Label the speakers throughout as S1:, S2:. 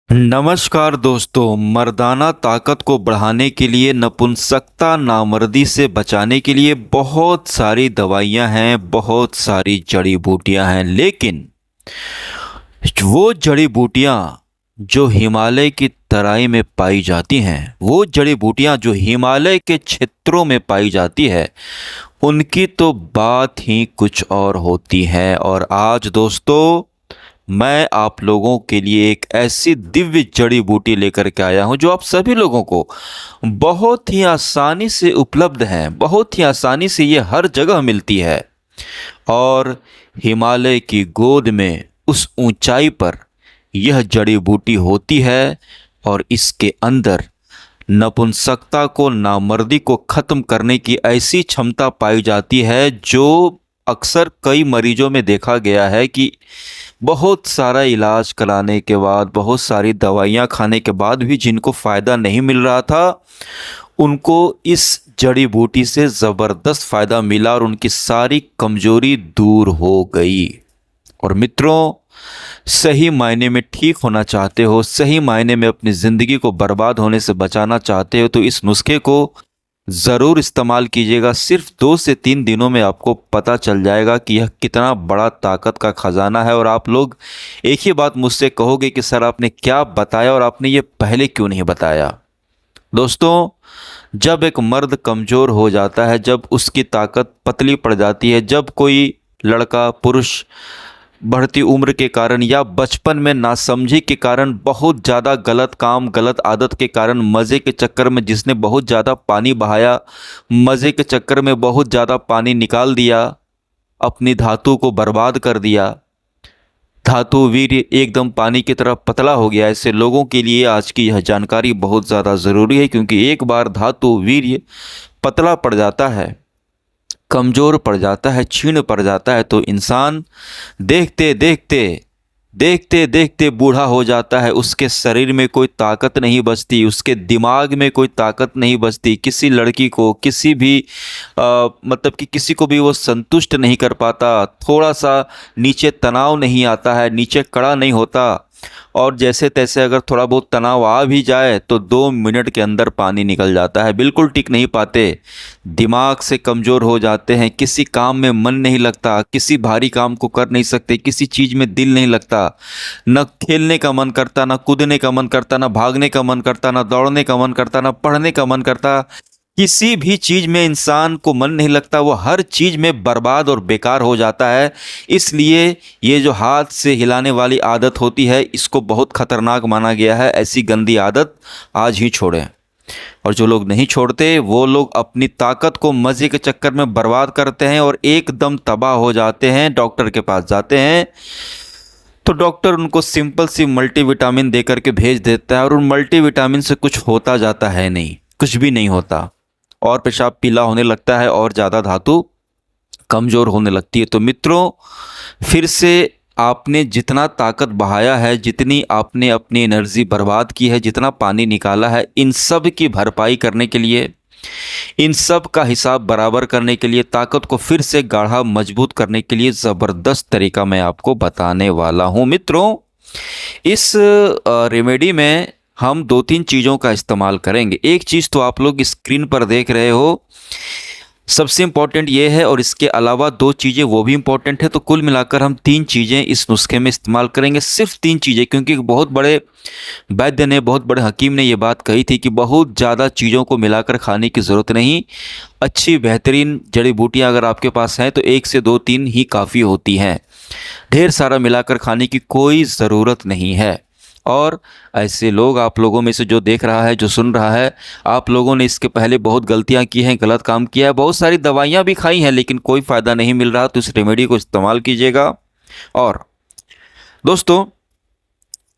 S1: नमस्कार दोस्तों। मर्दाना ताकत को बढ़ाने के लिए, नपुंसकता नामर्दी से बचाने के लिए बहुत सारी दवाइयां हैं, बहुत सारी जड़ी बूटियां हैं। लेकिन वो जड़ी बूटियां जो हिमालय की तराई में पाई जाती हैं, वो जड़ी बूटियां जो हिमालय के क्षेत्रों में पाई जाती है, उनकी तो बात ही कुछ और होती है। और आज दोस्तों, मैं आप लोगों के लिए एक ऐसी दिव्य जड़ी बूटी लेकर के आया हूं जो आप सभी लोगों को बहुत ही आसानी से उपलब्ध है, बहुत ही आसानी से ये हर जगह मिलती है। और हिमालय की गोद में उस ऊंचाई पर यह जड़ी बूटी होती है। और इसके अंदर नपुंसकता को, नामर्दी को ख़त्म करने की ऐसी क्षमता पाई जाती है जो अक्सर कई मरीजों में देखा गया है कि बहुत सारा इलाज कराने के बाद, बहुत सारी दवाइयाँ खाने के बाद भी जिनको फ़ायदा नहीं मिल रहा था, उनको इस जड़ी बूटी से ज़बरदस्त फ़ायदा मिला और उनकी सारी कमज़ोरी दूर हो गई। और मित्रों, सही मायने में ठीक होना चाहते हो, सही मायने में अपनी ज़िंदगी को बर्बाद होने से बचाना चाहते हो, तो इस नुस्खे को ज़रूर इस्तेमाल कीजिएगा। सिर्फ 2 से 3 दिनों में आपको पता चल जाएगा कि यह कितना बड़ा ताकत का ख़जाना है। और आप लोग एक ही बात मुझसे कहोगे कि सर, आपने क्या बताया और आपने ये पहले क्यों नहीं बताया। दोस्तों, जब एक मर्द कमज़ोर हो जाता है, जब उसकी ताकत पतली पड़ जाती है, जब कोई लड़का, पुरुष बढ़ती उम्र के कारण या बचपन में नासमझी के कारण, बहुत ज़्यादा गलत काम, गलत आदत के कारण, मज़े के चक्कर में जिसने बहुत ज़्यादा पानी बहाया, मज़े के चक्कर में बहुत ज़्यादा पानी निकाल दिया, अपनी धातु को बर्बाद कर दिया, धातु वीर्य एकदम पानी की तरह पतला हो गया। ऐसे लोगों के लिए आज की यह जानकारी बहुत ज़्यादा ज़रूरी है, क्योंकि एक बार धातु वीर्य पतला पड़ जाता है, कमज़ोर पड़ जाता है, क्षीण पड़ जाता है, तो इंसान देखते देखते देखते देखते बूढ़ा हो जाता है। उसके शरीर में कोई ताकत नहीं बचती, उसके दिमाग में कोई ताकत नहीं बचती। किसी लड़की को, किसी भी मतलब कि किसी को भी वो संतुष्ट नहीं कर पाता। थोड़ा सा नीचे तनाव नहीं आता है, नीचे कड़ा नहीं होता। और जैसे तैसे अगर थोड़ा बहुत तनाव आ भी जाए तो 2 मिनट के अंदर पानी निकल जाता है। बिल्कुल टिक नहीं पाते, दिमाग से कमज़ोर हो जाते हैं, किसी काम में मन नहीं लगता, किसी भारी काम को कर नहीं सकते, किसी चीज़ में दिल नहीं लगता, न खेलने का मन करता, न कूदने का मन करता, न भागने का मन करता, न दौड़ने का मन करता, न पढ़ने का मन करता। किसी भी चीज़ में इंसान को मन नहीं लगता, वो हर चीज़ में बर्बाद और बेकार हो जाता है। इसलिए ये जो हाथ से हिलाने वाली आदत होती है, इसको बहुत ख़तरनाक माना गया है। ऐसी गंदी आदत आज ही छोड़ें। और जो लोग नहीं छोड़ते, वो लोग अपनी ताकत को मज़े के चक्कर में बर्बाद करते हैं और एकदम तबाह हो जाते हैं। डॉक्टर के पास जाते हैं तो डॉक्टर उनको सिंपल सी मल्टीविटामिन दे करके भेज देता है, और उन मल्टीविटामिन से कुछ होता जाता है नहीं, कुछ भी नहीं होता। और पेशाब पीला होने लगता है और ज़्यादा धातु कमज़ोर होने लगती है। तो मित्रों, फिर से आपने जितना ताकत बहाया है, जितनी आपने अपनी एनर्जी बर्बाद की है, जितना पानी निकाला है, इन सब की भरपाई करने के लिए, इन सब का हिसाब बराबर करने के लिए, ताकत को फिर से गाढ़ा मजबूत करने के लिए ज़बरदस्त तरीका मैं आपको बताने वाला हूँ। मित्रों, इस रेमेडी में हम 2-3 चीज़ों का इस्तेमाल करेंगे। एक चीज़ तो आप लोग स्क्रीन पर देख रहे हो, सबसे इम्पॉर्टेंट ये है, और इसके अलावा 2 चीज़ें वो भी इम्पॉर्टेंट है। तो कुल मिलाकर हम 3 चीज़ें इस नुस्खे में इस्तेमाल करेंगे, सिर्फ 3 चीज़ें, क्योंकि बहुत बड़े वैद्य ने, बहुत बड़े हकीम ने ये बात कही थी कि बहुत ज़्यादा चीज़ों को मिलाकर खाने की ज़रूरत नहीं। अच्छी बेहतरीन जड़ी बूटियाँ अगर आपके पास हैं तो 1 से 2-3 ही काफ़ी होती हैं। ढेर सारा मिलाकर खाने की कोई ज़रूरत नहीं है। और ऐसे लोग आप लोगों में से जो देख रहा है, जो सुन रहा है, आप लोगों ने इसके पहले बहुत गलतियां की हैं, गलत काम किया है, बहुत सारी दवाइयां भी खाई हैं, लेकिन कोई फ़ायदा नहीं मिल रहा। तो इस रेमेडी को इस्तेमाल कीजिएगा। और दोस्तों,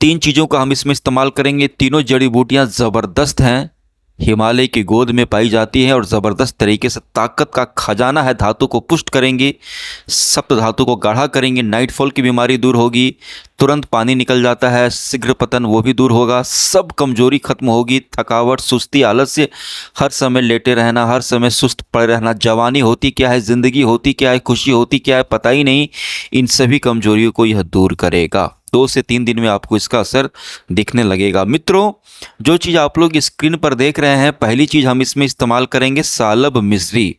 S1: 3 चीज़ों का हम इसमें इस्तेमाल करेंगे। तीनों जड़ी बूटियाँ ज़बरदस्त हैं, हिमालय की गोद में पाई जाती है और ज़बरदस्त तरीके से ताकत का खजाना है। धातु को पुष्ट करेंगी, सप्त धातु को गाढ़ा करेंगे, नाइटफॉल की बीमारी दूर होगी, तुरंत पानी निकल जाता है, शीघ्र पतन वो भी दूर होगा, सब कमजोरी खत्म होगी, थकावट, सुस्ती, आलस्य, हर समय लेटे रहना, हर समय सुस्त पड़े रहना, जवानी होती क्या है, ज़िंदगी होती क्या है, खुशी होती क्या है, पता ही नहीं, इन सभी कमजोरियों को यह दूर करेगा। 2 से 3 दिन में आपको इसका असर दिखने लगेगा। मित्रों, जो चीज़ आप लोग स्क्रीन पर देख रहे हैं, पहली चीज़ हम इसमें इस्तेमाल करेंगे सालब मिश्री।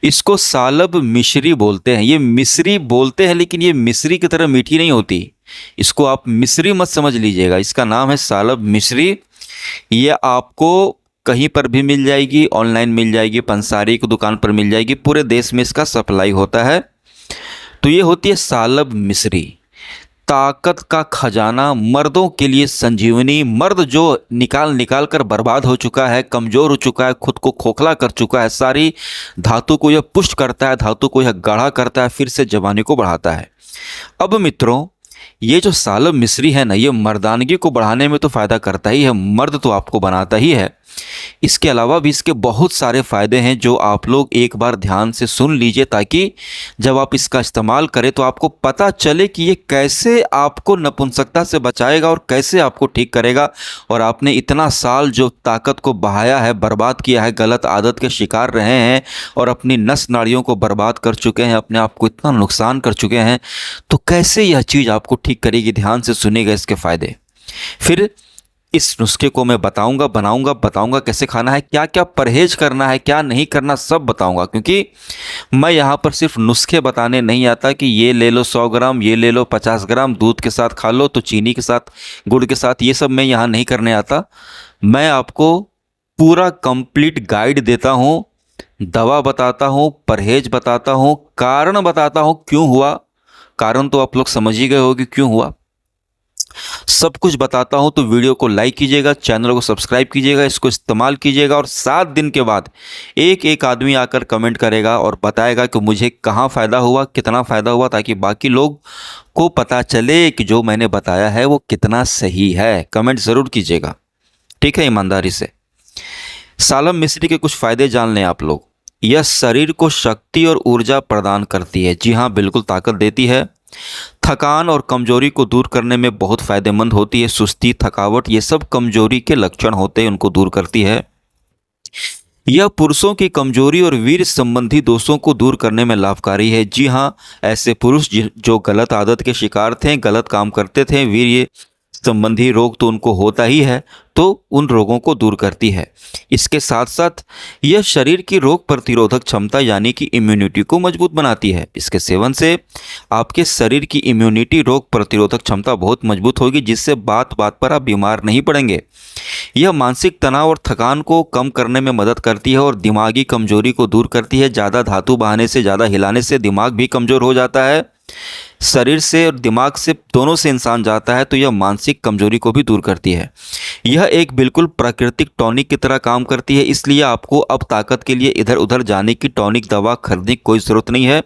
S1: इसको सालब मिश्री बोलते हैं। ये मिश्री बोलते हैं लेकिन ये मिश्री की तरह मीठी नहीं होती। इसको आप मिश्री मत समझ लीजिएगा, इसका नाम है सालब मिश्री। ये आपको कहीं पर भी मिल जाएगी, ऑनलाइन मिल जाएगी, पंसारी की दुकान पर मिल जाएगी, पूरे देश में इसका सप्लाई होता है। तो ये होती है सालब मिश्री, ताकत का खजाना, मर्दों के लिए संजीवनी। मर्द जो निकाल निकाल कर बर्बाद हो चुका है, कमज़ोर हो चुका है, खुद को खोखला कर चुका है, सारी धातु को यह पुष्ट करता है, धातु को यह गाढ़ा करता है, फिर से जवानी को बढ़ाता है। अब मित्रों, ये जो सालब मिश्री है ना, ये मर्दानगी को बढ़ाने में तो फ़ायदा करता ही है, मर्द तो आपको बनाता ही है। इसके अलावा भी इसके बहुत सारे फ़ायदे हैं जो आप लोग एक बार ध्यान से सुन लीजिए, ताकि जब आप इसका इस्तेमाल करें तो आपको पता चले कि ये कैसे आपको नपुंसकता से बचाएगा और कैसे आपको ठीक करेगा। और आपने इतना साल जो ताकत को बहाया है, बर्बाद किया है, गलत आदत के शिकार रहे हैं और अपनी नस नाड़ियों को बर्बाद कर चुके हैं, अपने आप को इतना नुकसान कर चुके हैं, तो कैसे यह चीज़ आपको ठीक करेगी। ध्यान से सुनिएगा इसके फ़ायदे। फिर इस नुस्खे को मैं बताऊंगा कैसे खाना है, क्या क्या परहेज करना है, क्या नहीं करना, सब बताऊंगा। क्योंकि मैं यहाँ पर सिर्फ नुस्खे बताने नहीं आता कि ये ले लो 100 ग्राम, ये ले लो 50 ग्राम, दूध के साथ खा लो, तो चीनी के साथ, गुड़ के साथ, ये सब मैं यहाँ नहीं करने आता। मैं आपको पूरा कंप्लीट गाइड देता हूँ, दवा बताता हूँ, परहेज बताता हूँ, कारण बताता हूँ क्यों हुआ। कारण तो आप लोग समझ ही गए हो कि क्यों हुआ, सब कुछ बताता हूं। तो वीडियो को लाइक कीजिएगा, चैनल को सब्सक्राइब कीजिएगा, इसको इस्तेमाल कीजिएगा और 7 दिन के बाद एक एक आदमी आकर कमेंट करेगा और बताएगा कि मुझे कहाँ फ़ायदा हुआ, कितना फ़ायदा हुआ, ताकि बाकी लोग को पता चले कि जो मैंने बताया है वो कितना सही है। कमेंट ज़रूर कीजिएगा, ठीक है, ईमानदारी से। सालब मिश्री के कुछ फ़ायदे जान लें आप लोग। यह शरीर को शक्ति और ऊर्जा प्रदान करती है। जी हाँ, बिल्कुल ताकत देती है। थकान और कमजोरी को दूर करने में बहुत फ़ायदेमंद होती है। सुस्ती, थकावट, ये सब कमजोरी के लक्षण होते हैं, उनको दूर करती है। यह पुरुषों की कमजोरी और वीर संबंधी दोषों को दूर करने में लाभकारी है। जी हाँ, ऐसे पुरुष जो गलत आदत के शिकार थे, गलत काम करते थे, वीर्य संबंधी रोग तो उनको होता ही है, तो उन रोगों को दूर करती है। इसके साथ साथ यह शरीर की रोग प्रतिरोधक क्षमता यानी कि इम्यूनिटी को मजबूत बनाती है। इसके सेवन से आपके शरीर की इम्यूनिटी, रोग प्रतिरोधक क्षमता बहुत मजबूत होगी, जिससे बात बात पर आप बीमार नहीं पड़ेंगे। यह मानसिक तनाव और थकान को कम करने में मदद करती है और दिमागी कमजोरी को दूर करती है। ज़्यादा धातु बहाने से, ज़्यादा हिलाने से दिमाग भी कमज़ोर हो जाता है। शरीर से और दिमाग से, दोनों से इंसान जाता है, तो यह मानसिक कमजोरी को भी दूर करती है। यह एक बिल्कुल प्राकृतिक टॉनिक की तरह काम करती है, इसलिए आपको अब ताकत के लिए इधर उधर जाने की, टॉनिक दवा खरीदने की कोई ज़रूरत नहीं है।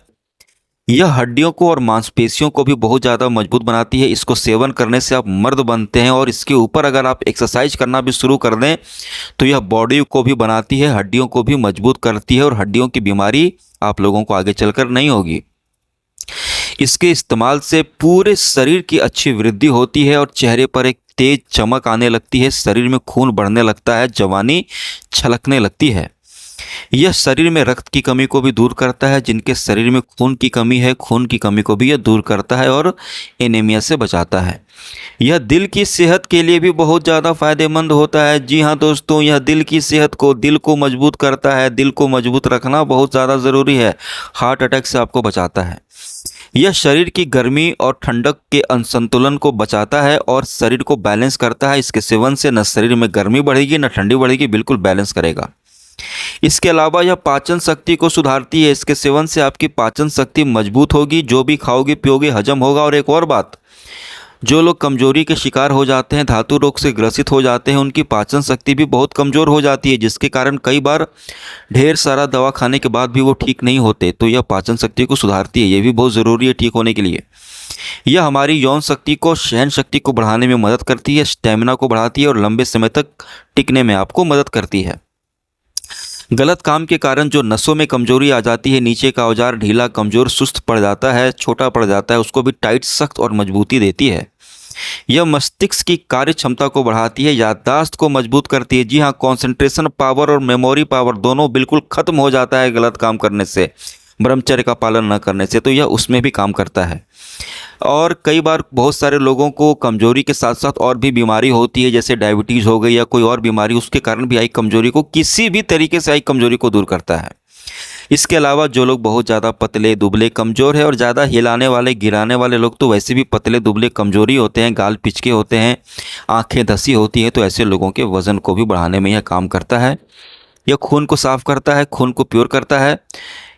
S1: यह हड्डियों को और मांसपेशियों को भी बहुत ज़्यादा मजबूत बनाती है। इसको सेवन करने से आप मर्द बनते हैं और इसके ऊपर अगर आप एक्सरसाइज करना भी शुरू कर दें तो यह बॉडी को भी बनाती है, हड्डियों को भी मजबूत करती है और हड्डियों की बीमारी आप लोगों को आगे चलकर नहीं होगी। इसके इस्तेमाल से पूरे शरीर की अच्छी वृद्धि होती है और चेहरे पर एक तेज चमक आने लगती है, शरीर में खून बढ़ने लगता है, जवानी छलकने लगती है। यह शरीर में रक्त की कमी को भी दूर करता है। जिनके शरीर में खून की कमी है, खून की कमी को भी यह दूर करता है और एनीमिया से बचाता है। यह दिल की सेहत के लिए भी बहुत ज़्यादा फायदेमंद होता है। जी हाँ दोस्तों, यह दिल की सेहत को, दिल को मजबूत करता है। दिल को मजबूत रखना बहुत ज़्यादा ज़रूरी है, हार्ट अटैक से आपको बचाता है। यह शरीर की गर्मी और ठंडक के असंतुलन को बचाता है और शरीर को बैलेंस करता है। इसके सेवन से न शरीर में गर्मी बढ़ेगी न ठंडी बढ़ेगी, बिल्कुल बैलेंस करेगा। इसके अलावा यह पाचन शक्ति को सुधारती है। इसके सेवन से आपकी पाचन शक्ति मजबूत होगी, जो भी खाओगे पियोगे हजम होगा। और एक और बात, जो लोग कमजोरी के शिकार हो जाते हैं, धातु रोग से ग्रसित हो जाते हैं, उनकी पाचन शक्ति भी बहुत कमज़ोर हो जाती है, जिसके कारण कई बार ढेर सारा दवा खाने के बाद भी वो ठीक नहीं होते। तो यह पाचन शक्ति को सुधारती है, ये भी बहुत ज़रूरी है ठीक होने के लिए। यह हमारी यौन शक्ति को, सहन शक्ति को बढ़ाने में मदद करती है, स्टेमिना को बढ़ाती है और लंबे समय तक टिकने में आपको मदद करती है। गलत काम के कारण जो नसों में कमजोरी आ जाती है, नीचे का औजार ढीला, कमजोर, सुस्त पड़ जाता है, छोटा पड़ जाता है, उसको भी टाइट, सख्त और मजबूती देती है। यह मस्तिष्क की कार्य क्षमता को बढ़ाती है, याददाश्त को मजबूत करती है। जी हाँ, कंसंट्रेशन पावर और मेमोरी पावर दोनों बिल्कुल खत्म हो जाता है गलत काम करने से, ब्रह्मचर्य का पालन न करने से, तो यह उसमें भी काम करता है। और कई बार बहुत सारे लोगों को कमजोरी के साथ साथ और भी बीमारी होती है, जैसे डायबिटीज़ हो गई या कोई और बीमारी, उसके कारण भी आई कमजोरी को, किसी भी तरीके से आई कमजोरी को दूर करता है। इसके अलावा जो लोग बहुत ज़्यादा पतले दुबले कमज़ोर है और ज़्यादा हिलाने वाले गिराने वाले लोग तो वैसे भी पतले दुबले कमज़ोरी होते हैं, गाल पिचके होते हैं, आंखें धसी होती हैं, तो ऐसे लोगों के वज़न को भी बढ़ाने में यह काम करता है। यह खून को साफ़ करता है, खून को प्योर करता है।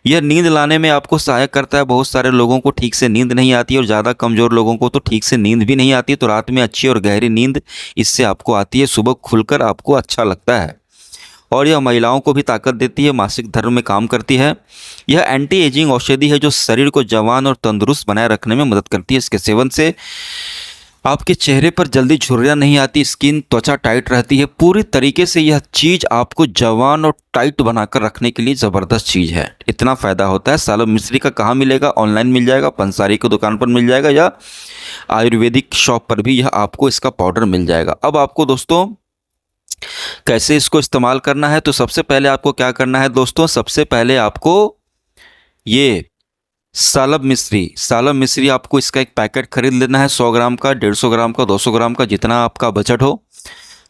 S1: यह नींद लाने में आपको सहायक करता है। बहुत सारे लोगों को ठीक से नींद नहीं आती और ज़्यादा कमज़ोर लोगों को तो ठीक से नींद भी नहीं आती, तो रात में अच्छी और गहरी नींद इससे आपको आती है, सुबह खुलकर आपको अच्छा लगता है। और यह महिलाओं को भी ताकत देती है, मासिक धर्म में काम करती है। यह एंटी एजिंग औषधि है जो शरीर को जवान और तंदुरुस्त बनाए रखने में मदद करती है। इसके सेवन से आपके चेहरे पर जल्दी झुर्रियाँ नहीं आती, स्किन त्वचा टाइट रहती है। पूरी तरीके से यह चीज़ आपको जवान और टाइट बनाकर रखने के लिए ज़बरदस्त चीज़ है। इतना फ़ायदा होता है। सालों मिश्री का कहाँ मिलेगा? ऑनलाइन मिल जाएगा, पंसारी की दुकान पर मिल जाएगा, या आयुर्वेदिक शॉप पर भी यह आपको इसका पाउडर मिल जाएगा। अब आपको दोस्तों कैसे इसको इस्तेमाल करना है, तो सबसे पहले आपको क्या करना है दोस्तों, सबसे पहले आपको ये सालब मिश्री आपको इसका एक पैकेट खरीद लेना है। 100 ग्राम का, 150 ग्राम का, 200 ग्राम का, जितना आपका बजट हो।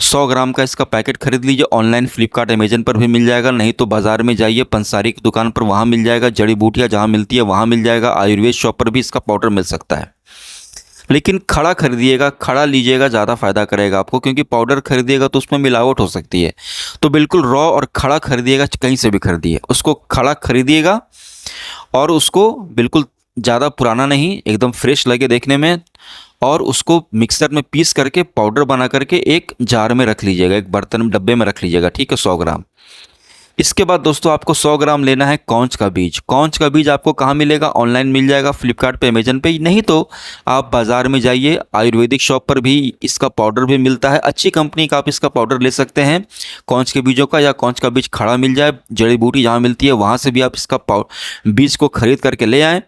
S1: 100 ग्राम का इसका पैकेट खरीद लीजिए। ऑनलाइन फ्लिपकार्ट अमेजन पर भी मिल जाएगा, नहीं तो बाज़ार में जाइए पंसारी की दुकान पर, वहाँ मिल जाएगा। जड़ी बूटियाँ जहाँ मिलती है वहाँ मिल जाएगा। आयुर्वेद शॉप पर भी इसका पाउडर मिल सकता है, लेकिन खड़ा खरीदिएगा, खड़ा लीजिएगा, ज़्यादा फायदा करेगा आपको, क्योंकि पाउडर खरीदिएगा तो उसमें मिलावट हो सकती है। तो बिल्कुल रॉ और खड़ा खरीदिएगा, कहीं से भी खरीदिए, उसको खड़ा खरीदिएगा और उसको बिल्कुल ज़्यादा पुराना नहीं, एकदम फ्रेश लगे देखने में, और उसको मिक्सर में पीस करके पाउडर बना करके एक जार में रख लीजिएगा, एक बर्तन में डब्बे में रख लीजिएगा, ठीक है, 100 ग्राम। इसके बाद दोस्तों आपको 100 ग्राम लेना है कौंच का बीज। कौंच का बीज आपको कहाँ मिलेगा? ऑनलाइन मिल जाएगा, फ्लिपकार्ट पे, अमेजन पे, नहीं तो आप बाज़ार में जाइए, आयुर्वेदिक शॉप पर भी इसका पाउडर भी मिलता है। अच्छी कंपनी का आप इसका पाउडर ले सकते हैं कौंच के बीजों का, या कौंच का बीज खड़ा मिल जाए, जड़ी बूटी जहाँ मिलती है वहाँ से भी आप इसका बीज को खरीद करके ले आएँ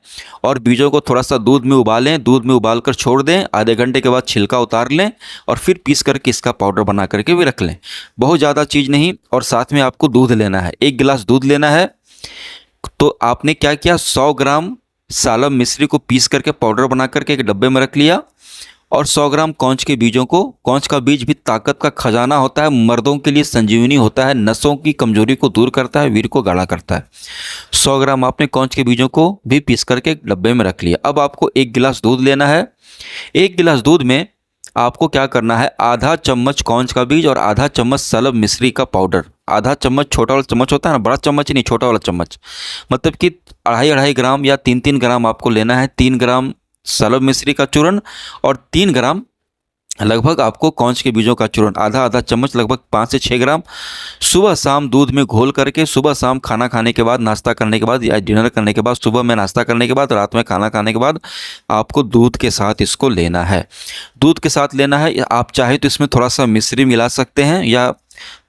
S1: और बीजों को थोड़ा सा दूध में उबालें, दूध में उबाल कर छोड़ दें, आधे घंटे के बाद छिलका उतार लें और फिर पीस करके इसका पाउडर बना करके भी रख लें। बहुत ज़्यादा चीज़ नहीं, और साथ में आपको दूध लेना है, 1 गिलास दूध लेना है। तो आपने क्या किया, 100 ग्राम सालब मिश्री को पीस करके पाउडर बना करके एक डब्बे में रख लिया, और 100 ग्राम कौंच के बीजों को, कौंच का बीज भी ताकत का खजाना होता है, मर्दों के लिए संजीवनी होता है, नसों की कमजोरी को दूर करता है, वीर को गाढ़ा करता है। 100 ग्राम आपने कौंच के बीजों को भी पीस करके एक डब्बे में रख लिया। अब आपको 1 गिलास दूध लेना है। 1 गिलास दूध में आपको क्या करना है, आधा चम्मच कौंच का बीज और आधा चम्मच सालब मिश्री का पाउडर, आधा चम्मच, छोटा वाला चम्मच होता है ना, बड़ा चम्मच नहीं, छोटा वाला चम्मच, मतलब कि 2.5 ग्राम या 3 ग्राम आपको लेना है। 3 ग्राम सालब मिश्री का चूर्ण और 3 ग्राम लगभग आपको कौंच के बीजों का चूर्ण, आधा आधा चम्मच, लगभग 5 से 6 ग्राम, सुबह शाम दूध में घोल करके, सुबह शाम खाना खाने के बाद, नाश्ता करने के बाद या डिनर करने के बाद, सुबह में नाश्ता करने के बाद, रात में खाना खाने के बाद आपको दूध के साथ इसको लेना है। दूध के साथ लेना है। आप चाहे तो इसमें थोड़ा सा मिश्री मिला सकते हैं, या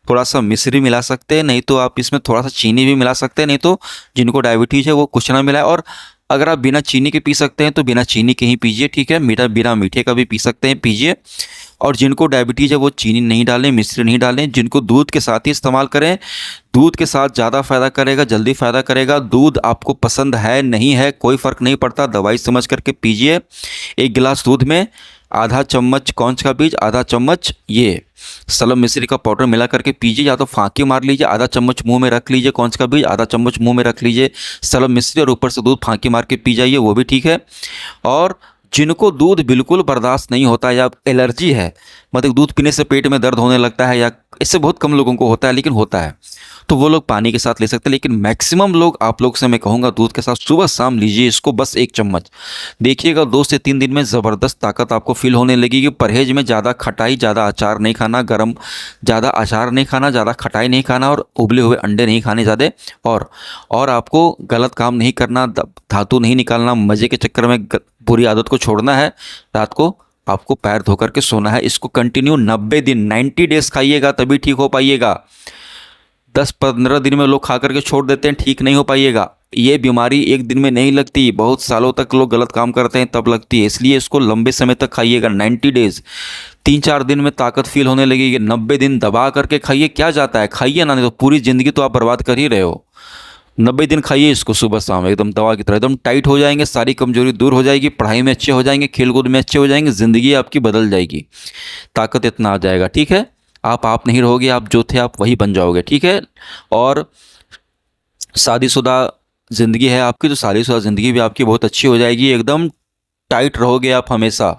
S1: थोड़ा सा मिश्री मिला सकते हैं, नहीं तो आप इसमें थोड़ा सा चीनी भी मिला सकते हैं, नहीं तो जिनको डायबिटीज़ है वो कुछ ना मिलाए। और अगर आप बिना चीनी के पी सकते हैं तो बिना चीनी के ही पीजिए, ठीक है, मीठा बिना मीठे का भी पी सकते हैं, पीजिए। और जिनको डायबिटीज़ है वो चीनी नहीं डालें, मिश्री नहीं डालें, जिनको दूध के साथ ही इस्तेमाल करें। दूध के साथ ज़्यादा फ़ायदा करेगा, जल्दी फ़ायदा करेगा। दूध आपको पसंद है नहीं है कोई फ़र्क नहीं पड़ता, दवाई समझ करके पीजिए। 1 गिलास दूध में आधा चम्मच कौंच का बीज, आधा चम्मच ये सालब मिश्री का पाउडर मिला करके पीजिए, या तो फाँकी मार लीजिए, आधा चम्मच मुंह में रख लीजिए कौंच का बीज, आधा चम्मच मुंह में रख लीजिए सालब मिश्री, और ऊपर से दूध फाँकी मार के पी जाइए, वो भी ठीक है। और जिनको दूध बिल्कुल बर्दाश्त नहीं होता या एलर्जी है, मतलब दूध पीने से पेट में दर्द होने लगता है, या इससे बहुत कम लोगों को होता है लेकिन होता है, तो वो लोग पानी के साथ ले सकते हैं। लेकिन मैक्सिमम लोग, आप लोग से मैं कहूँगा, दूध के साथ सुबह शाम लीजिए इसको, बस 1 चम्मच। देखिएगा 2 से 3 दिन में ज़बरदस्त ताकत आपको फील होने लगेगी। परहेज में ज़्यादा खटाई, ज़्यादा अचार नहीं खाना, गरम ज़्यादा अचार नहीं खाना, ज़्यादा खटाई नहीं खाना, और उबले हुए अंडे नहीं खाने ज़्यादा, और आपको गलत काम नहीं करना, धातु नहीं निकालना, मज़े के चक्कर में बुरी आदत को छोड़ना है। रात को आपको पैर धो करके सोना है। इसको कंटिन्यू 90 दिन 90 डेज खाइएगा, तभी ठीक हो पाइएगा। 10-15 दिन में लोग खा करके छोड़ देते हैं, ठीक नहीं हो पाइएगा। ये बीमारी एक दिन में नहीं लगती, बहुत सालों तक लोग गलत काम करते हैं तब लगती है, इसलिए इसको लंबे समय तक खाइएगा। 90 डेज, 3-4 दिन में ताकत फील होने लगेगी, 90 दिन दबा करके खाइए। क्या जाता है, खाइए ना, नहीं तो पूरी ज़िंदगी तो आप बर्बाद कर ही रहे हो। 90 दिन खाइए इसको सुबह शाम, एकदम दवा की तरह, एकदम टाइट हो जाएंगे, सारी कमजोरी दूर हो जाएगी, पढ़ाई में अच्छे हो जाएंगे, खेलकूद में अच्छे हो जाएंगे, ज़िंदगी आपकी बदल जाएगी, ताकत इतना आ जाएगा। ठीक है, आप नहीं रहोगे, आप जो थे आप वही बन जाओगे। ठीक है, और शादीशुदा ज़िंदगी है आपकी, तो शादीशुदा ज़िंदगी भी आपकी बहुत अच्छी हो जाएगी, एकदम टाइट रहोगे आप हमेशा।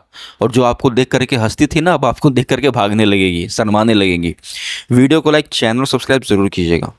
S1: और जो आपको देख करके हंसती थी ना, अब आपको देख करके भागने लगेगी, शर्माने लगेंगी। वीडियो को लाइक, चैनल सब्सक्राइब ज़रूर कीजिएगा।